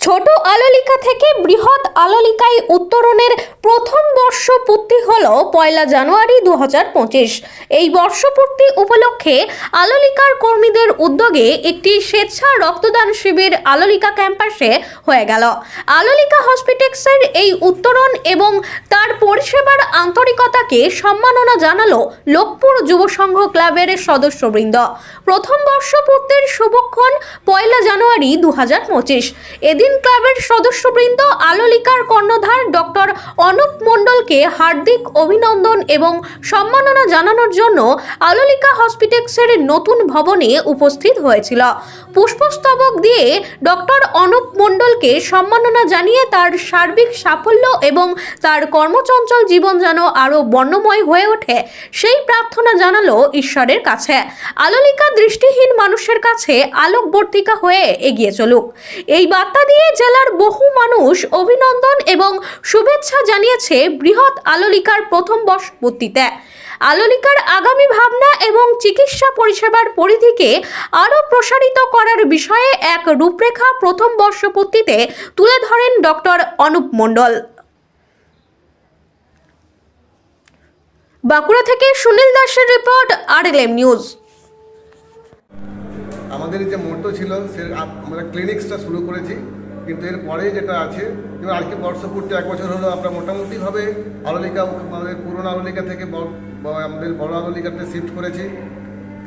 ছোট আলোলিকা থেকে বৃহৎ আলোলিকায় উত্তরণের প্রথম বর্ষপূর্তি হল 1 জানুয়ারি 2025। এই বর্ষপূর্তি উপলক্ষে আলোলিকার কর্মীদের উদ্যোগে একটি স্বেচ্ছা রক্তদান শিবির আলোলিকা ক্যাম্পাসে হয়ে গেল। আলোলিকা হসপিটালসের এই উত্তরণ এবং তার পরিষেবার আন্তরিকতাকে সম্মাননা জানালো লোকপুর যুব সংঘ ক্লাবের সদস্যবৃন্দ। প্রথম বর্ষপূর্তির শুভক্ষণ 1 জানুয়ারি 2025। এদিন ক্লাবের সদস্যবৃন্দ আলোলিকার কর্ণধার ডক্টর অনুপ মণ্ডলকে হার্দিক অভিনন্দন এবং সম্মাননা জানানোর জন্য আলোলিকা হসপিটালসের নতুন ভবনে উপস্থিত হয়েছিল। পুষ্পস্তবক দিয়ে ডক্টর অনুপ মণ্ডলকে সম্মাননা জানিয়ে তার সার্বিক সাফল্য এবং তার কর্মচঞ্চল জীবন যেন আরও বর্ণময় হয়ে ওঠে সেই প্রার্থনা জানালো ঈশ্বরের কাছে। আলোলিকা দৃষ্টিহীন মানুষের কাছে আলোকবর্তিকা হয়ে এগিয়ে চলুক, এই বার্তা দিয়ে জেলার বহু মানুষ অভিনন্দন এবং শুভেচ্ছা জানিয়েছে বৃহৎ আলোলিকার প্রথম বর্ষপূর্তিতে। আলোলিকার আগামী ভাবনা এবং চিকিৎসা পরিষেবার পরিধিকে আরও প্রসারিত করার বিষয়ে এক রূপরেখা প্রথম বর্ষপূর্তিতে তুলে ধরেন ডক্টর অনুপ মণ্ডল। বাঁকুড়া থেকে সুনীল দাসের রিপোর্ট, RLM নিউজ। আমাদের যে মোটো ছিল সে আমরা ক্লিনিক্সটা শুরু করেছি, কিন্তু এর পরে যেটা আছে যেমন আজকে বর্ষপূর্তি 1 বছর হলো, আমরা মোটামুটিভাবে আলোলিকা আমাদের পুরনো আলোলিকা থেকে আমাদের বড় আলোলিকাতে শিফট করেছি।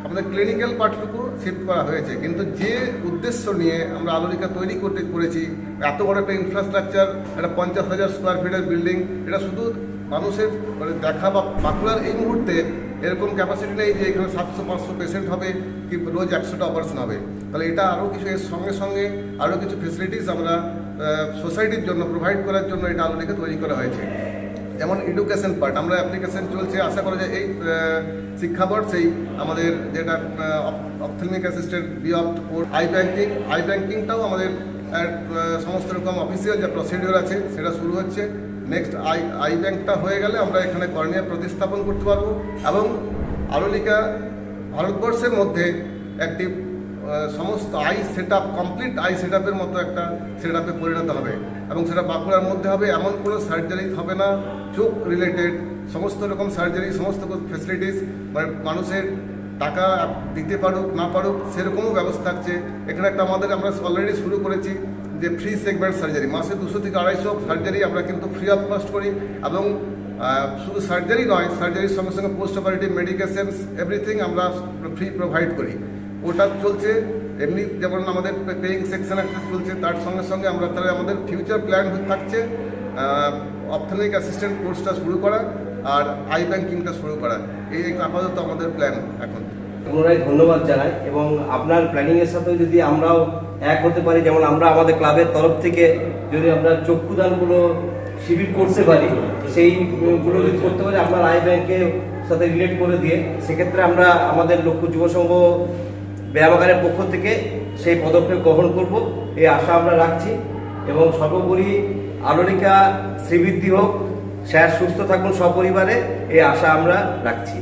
আমাদের ক্লিনিক্যাল পার্টটুকু শিফট করা হয়েছে, কিন্তু যে উদ্দেশ্য নিয়ে আমরা আলোলিকা তৈরি করেছি, এত বড় একটা ইনফ্রাস্ট্রাকচার, একটা 50,000 স্কোয়ার ফিটের বিল্ডিং, এটা শুধু মানুষের দেখা বা বাঁকুড়ার এই মুহূর্তে এরকম ক্যাপাসিটি নেই যে এখানে 700-500 পেশেন্ট হবে কি রোজ 100টা অপারেশন হবে। তাহলে এটা আরও কিছু এর সঙ্গে সঙ্গে আরও কিছু ফেসিলিটিস আমরা সোসাইটির জন্য প্রোভাইড করার জন্য এটা আলোলিকা তৈরি করা হয়েছে। যেমন এডুকেশন পার্ট, আমরা অ্যাপ্লিকেশন চলছে, আশা করা যায় এই শিক্ষাবর্ষেই আমাদের যেটা অপথলমিক অ্যাসিস্ট্যান্ট বিঅপ্ট কোর্স আই ব্যাঙ্কিংটাও আমাদের সমস্ত রকম অফিসিয়াল যে প্রসিডিওর আছে সেটা শুরু হচ্ছে। নেক্সট আই ব্যাঙ্কটা হয়ে গেলে আমরা এখানে কর্নিয়া প্রতিস্থাপন করতে পারবো এবং আলোলিকা ভারতবর্ষের মধ্যে একটি সমস্ত কমপ্লিট আই সেট আপের মতো একটা সেট আপে পরিণত হবে এবং সেটা বাঁকুড়ার মধ্যে হবে। এমন কোনো সার্জারি হবে না চোখ রিলেটেড, সমস্ত রকম সার্জারি, সমস্ত ফেসিলিটিস মানে মানুষের টাকা দিতে পারুক না পারুক সেরকমও ব্যবস্থা থাকছে এখানে। আমরা অলরেডি শুরু করেছি যে ফ্রি সেগমেন্ট সার্জারি, মাসে 200 থেকে 250 সার্জারি আমরা কিন্তু ফ্রি অফ কস্ট করি এবং শুধু সার্জারি নয়, সার্জারির সঙ্গে সঙ্গে পোস্ট অপারেটিভ মেডিকেশনস এভরিথিং আমরা ফ্রি প্রোভাইড করি। ওটা চলছে এমনি, যেমন আমাদের পেইং সেকশন একটা চলছে, তার সঙ্গে সঙ্গে আমরা তাহলে আমাদের ফিউচার প্ল্যান থাকছে অপথলমিক অ্যাসিস্ট্যান্ট কোর্সটা শুরু করা আর আই ব্যাঙ্কিংটা শুরু করা। এই আপাতত আমাদের প্ল্যান এখন। পুনরায় ধন্যবাদ জানাই এবং আপনার প্ল্যানিংয়ের সাথে যদি আমরাও এক হতে পারি, যেমন আমরা আমাদের ক্লাবের তরফ থেকে যদি আমরা চক্ষুদানগুলো শিবির করতে পারি, সেইগুলো যদি করতে পারি আপনার আই ব্যাংকের সাথে রিলেট করে দিয়ে, সেক্ষেত্রে আমরা আমাদের লক্ষ্য যুব সংঘ ব্যায়ামাগারের পক্ষ থেকে সেই পদক্ষেপ গ্রহণ করব এই আশা আমরা রাখছি। এবং সর্বোপরি আলোলিকা শ্রীবৃদ্ধি হোক, স্যার সুস্থ থাকুন সপরিবারে, এই আশা আমরা রাখছি।